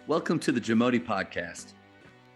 Welcome to the JAMODI podcast.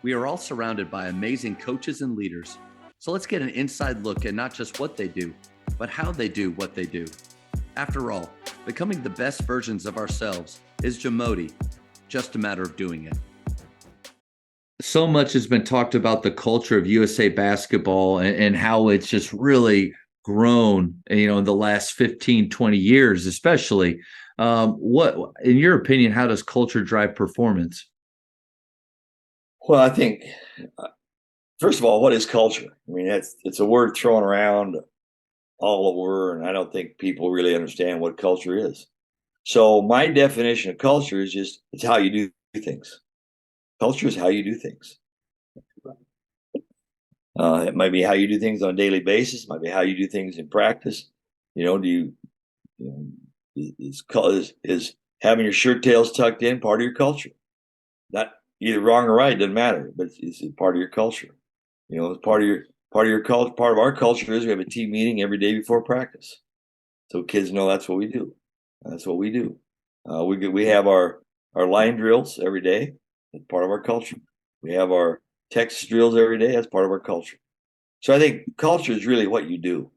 We are all surrounded by amazing coaches and leaders. So let's get an inside look at not just what they do, but how they do what they do. After all, becoming the best versions of ourselves is JAMODI, just a matter of doing it. So much has been talked about the culture of USA basketball and how it's just really grown, in the last 15, 20 years, especially. What, in your opinion, how does culture drive performance? Well, I think, first of all, what is culture? I mean, it's a word thrown around all over, and I don't think people really understand what culture is. So my definition of culture is it's how you do things. Culture is how you do things. It might be how you do things on a daily basis. It might be how you do things in practice. Is having your shirt tails tucked in part of your culture? Not either wrong or right, doesn't matter, but it's part of your culture. It's part of your culture. Part of our culture is we have a team meeting every day before practice, so kids know that's what we do. That's what we do. We have our line drills every day. That's part of our culture. We have our Texas drills every day. That's part of our culture. So I think culture is really what you do.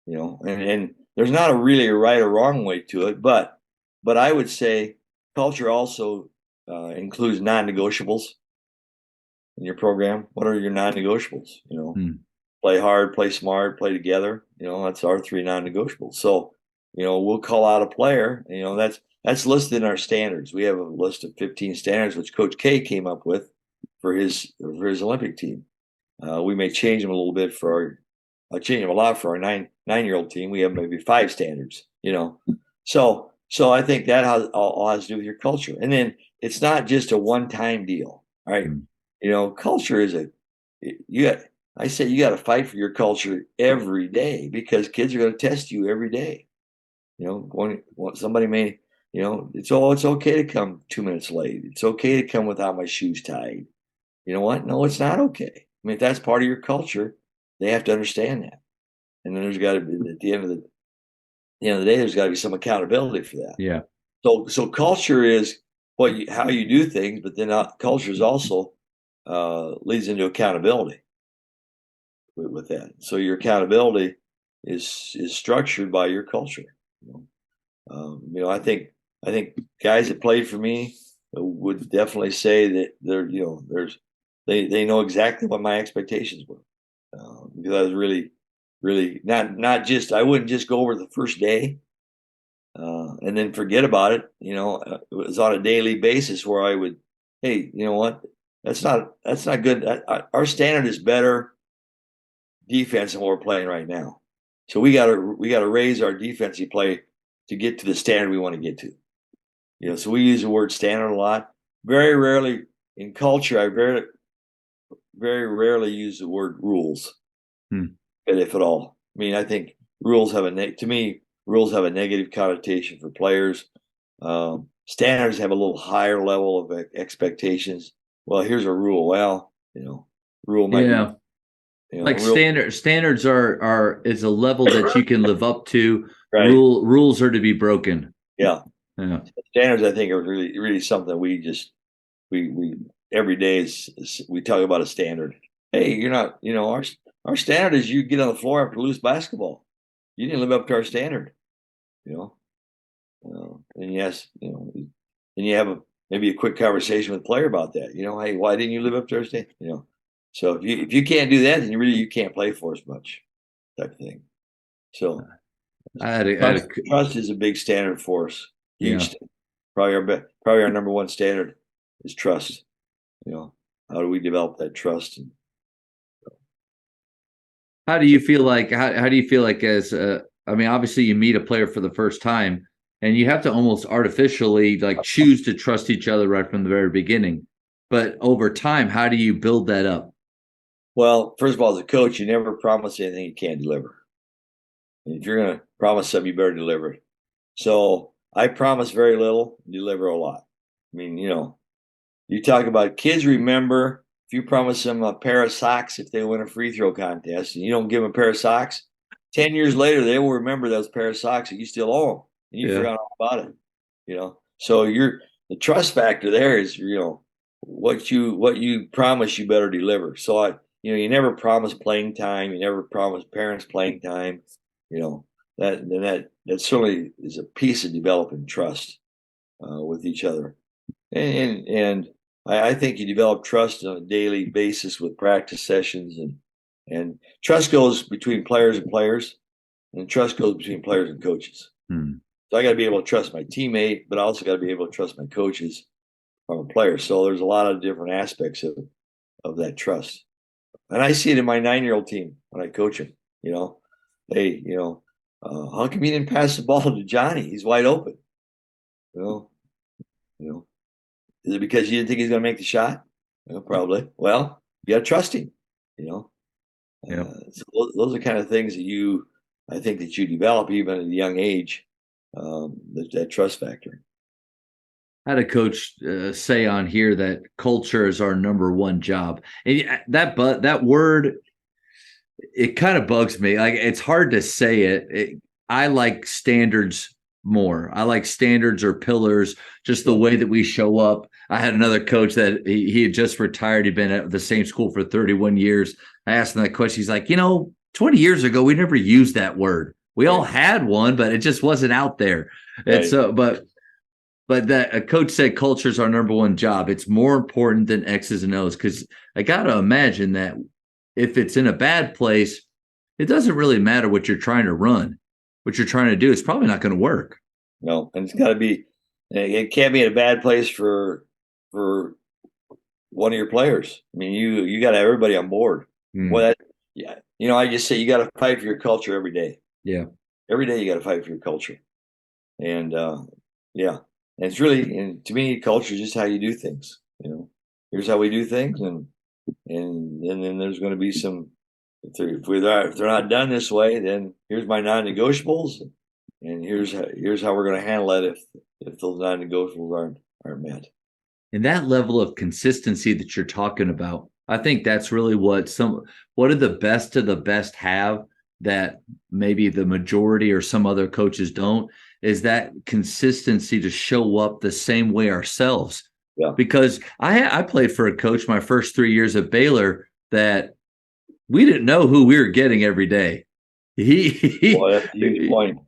And there's not really a right or wrong way to it, but I would say culture also includes non-negotiables in your program. What are your non-negotiables? Play hard, play smart, play together. That's our three non-negotiables. So, we'll call out a player. That's listed in our standards. We have a list of 15 standards, which Coach K came up with for his Olympic team. We may change them a little bit change them a lot for our nine-year-old team. We have maybe 5 standards. So I think that all has to do with your culture. And then it's not just a one-time deal, right? Culture is I say you got to fight for your culture every day because kids are going to test you every day. Somebody may, it's okay to come 2 minutes late. It's okay to come without my shoes tied. You know what? No, it's not okay. I mean, if that's part of your culture, they have to understand that. And then there's got to be at the end of the day, there's got to be some accountability for that. Yeah. So culture is how you do things, but then culture is also leads into accountability with that. So your accountability is structured by your culture. I think guys that played for me would definitely say that they know exactly what my expectations were because I was really not just I wouldn't just go over the first day and then forget about it. It was on a daily basis where I would, hey, you know what? That's not good. Our standard is better defense than what we're playing right now. So we got to raise our defensive play to get to the standard we want to get to. So we use the word standard a lot. Very rarely in culture, I very rarely use the word rules, if at all. I mean, I think rules have a negative connotation for players. Standards have a little higher level of expectations. Well, here's a rule. Well, rule might be, like standards are is a level that you can live up to. Right. Rules are to be broken. Yeah. Standards, I think, are really, really something we every day we talk about a standard. Hey, you're not, our standard is you get on the floor after lose basketball. You didn't live up to our standard, and yes, then you have maybe a quick conversation with the player about that. Hey, why didn't you live up to our standard? So if you can't do that, then you can't play for us much, type of thing. So trust is a big standard for us. Huge. Yeah. Probably our number one standard is trust. How do we develop that trust? How do you feel like as obviously you meet a player for the first time and you have to almost artificially choose to trust each other right from the very beginning. But over time, how do you build that up? Well, first of all, as a coach, you never promise anything you can't deliver. And if you're going to promise something, you better deliver it. So I promise very little, deliver a lot. I mean, you talk about kids remember if you promise them a pair of socks if they win a free throw contest and you don't give them a pair of socks, 10 years later, they will remember those pair of socks that you still owe them and you forgot all about it. So the trust factor there is, what you promise, you better deliver. So you never promise playing time. You never promise parents playing time. That certainly is a piece of developing trust with each other. And I think you develop trust on a daily basis with practice sessions, and trust goes between players and players, and trust goes between players and coaches. So I got to be able to trust my teammate, but I also got to be able to trust my coaches or players. So there's a lot of different aspects of that trust. And I see it in my 9-year-old team when I coach them. Hey, how come you didn't pass the ball to Johnny? He's wide open. You know, is it because you didn't think he's going to make the shot? Probably. Well, you got to trust him. Yeah. So those are kind of things that I think that you develop even at a young age. That trust factor. I had a coach say on here that culture is our number one job, and that word, it kind of bugs me. Like, it's hard to say it. I like standards more. I like standards or pillars, just the way that we show up. I had another coach that he had just retired. He'd been at the same school for 31 years. I asked him that question. He's like, 20 years ago, we never used that word. We all had one, but it just wasn't out there. And so, but that a coach said culture is our number one job. It's more important than X's and O's, because I got to imagine that if it's in a bad place, it doesn't really matter what you're trying to run. What you're trying to do, it's probably not going to work. No, and it's got to be. It can't be in a bad place for one of your players. I mean, you got everybody on board. Well, I just say you got to fight for your culture every day. Yeah, every day you got to fight for your culture, and and it's really, and to me, culture is just how you do things. Here's how we do things, and then there's going to be some. If they're not done this way, then here's my non-negotiables, and here's how we're going to handle it if those non-negotiables aren't met. And that level of consistency that you're talking about, I think that's really what do the best of the best have that maybe the majority or some other coaches don't, is that consistency to show up the same way ourselves. Yeah. Because I played for a coach my first 3 years at Baylor that we didn't know who we were getting every day. Well, that's a huge point.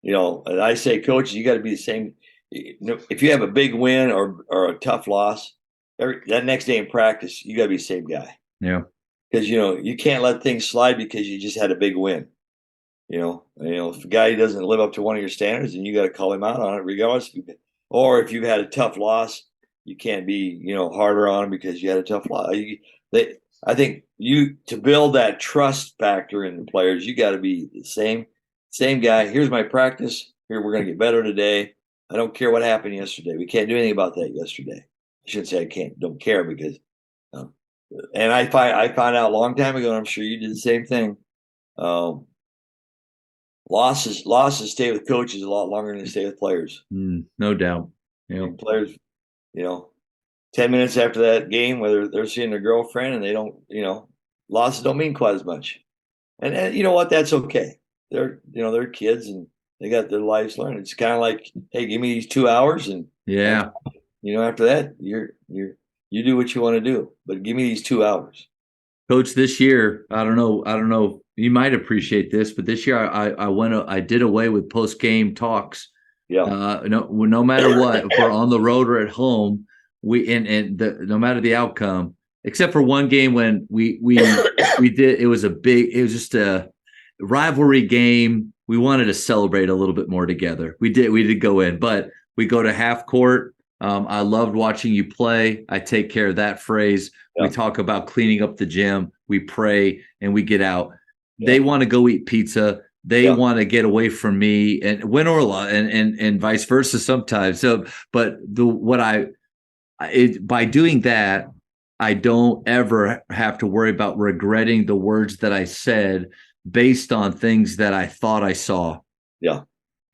And I say, coaches, you got to be the same. If you have a big win or a tough loss, that next day in practice, you got to be the same guy. Yeah. Because, you can't let things slide because you just had a big win. If a guy doesn't live up to one of your standards, then you got to call him out on it regardless. Or if you've had a tough loss, you can't be, harder on him because you had a tough loss. I think to build that trust factor in the players, you got to be the same guy. Here's my practice. Here, we're going to get better today. I don't care what happened yesterday. We can't do anything about that yesterday. I shouldn't say don't care, because, and I found out a long time ago, and I'm sure you did the same thing. Losses stay with coaches a lot longer than they stay with players. No doubt. Players, 10 minutes after that game, whether they're seeing their girlfriend and they don't, losses don't mean quite as much. And you know what? That's okay. They're kids and they got their lives learned. It's kind of like, hey, give me these 2 hours, and after that, you do what you want to do, but give me these 2 hours. Coach, this year, I don't know. You might appreciate this, but this year I did away with post-game talks. Yeah. No matter what, if we're on the road or at home, no matter the outcome, except for one game when we did, it was just a rivalry game. We wanted to celebrate a little bit more together. We did go in, but we go to half court. I loved watching you play. I take care of that phrase. Yeah. We talk about cleaning up the gym. We pray and we get out. Yeah. They want to go eat pizza. They want to get away from me, and win or lose, and vice versa sometimes. So, but by doing that, I don't ever have to worry about regretting the words that I said based on things that I thought I saw. Yeah,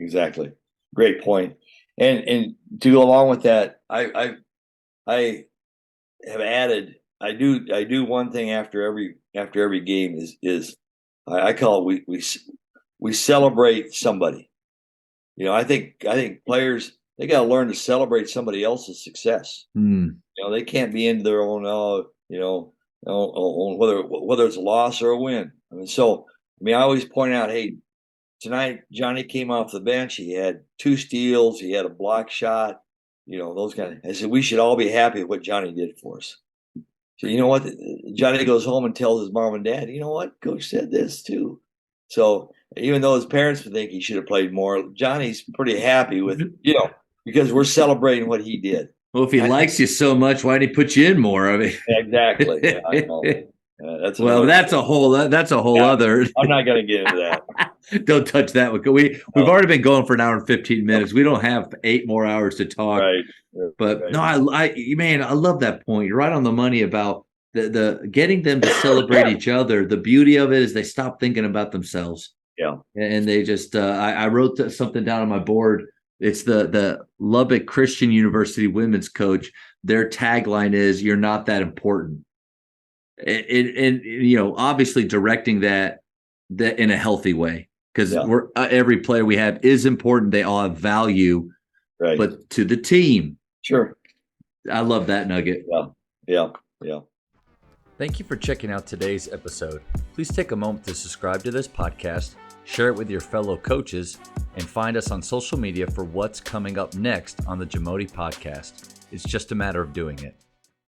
exactly. Great point. And to go along with that, I have added. I do one thing after every game is I call it we celebrate somebody. I think players, they got to learn to celebrate somebody else's success. They can't be into their own, whether it's a loss or a win. I always point out, hey, tonight Johnny came off the bench. He had 2 steals. He had a block shot. Those kind of. I said we should all be happy with what Johnny did for us. So you know what? Johnny goes home and tells his mom and dad, you know what? Coach said this too. So even though his parents would think he should have played more, Johnny's pretty happy with because we're celebrating what he did. Well, if he likes you so much, why did he put you in more? I mean, exactly. Yeah, I know. That's a whole other. I'm not going to get into that. Don't touch that one. We've already been going for an hour and 15 minutes. We don't have 8 more hours to talk. Right. But no, I love that point. You're right on the money about the getting them to celebrate each other. The beauty of it is they stop thinking about themselves. Yeah. And they just, I wrote something down on my board. It's the Lubbock Christian University women's coach. Their tagline is, "You're not that important." And obviously directing that in a healthy way, because we're every player we have is important. They all have value, right? But to the team, sure. I love that nugget. Yeah. Thank you for checking out today's episode. Please take a moment to subscribe to this podcast, share it with your fellow coaches, and find us on social media for what's coming up next on the JAMODI podcast. It's just a matter of doing it.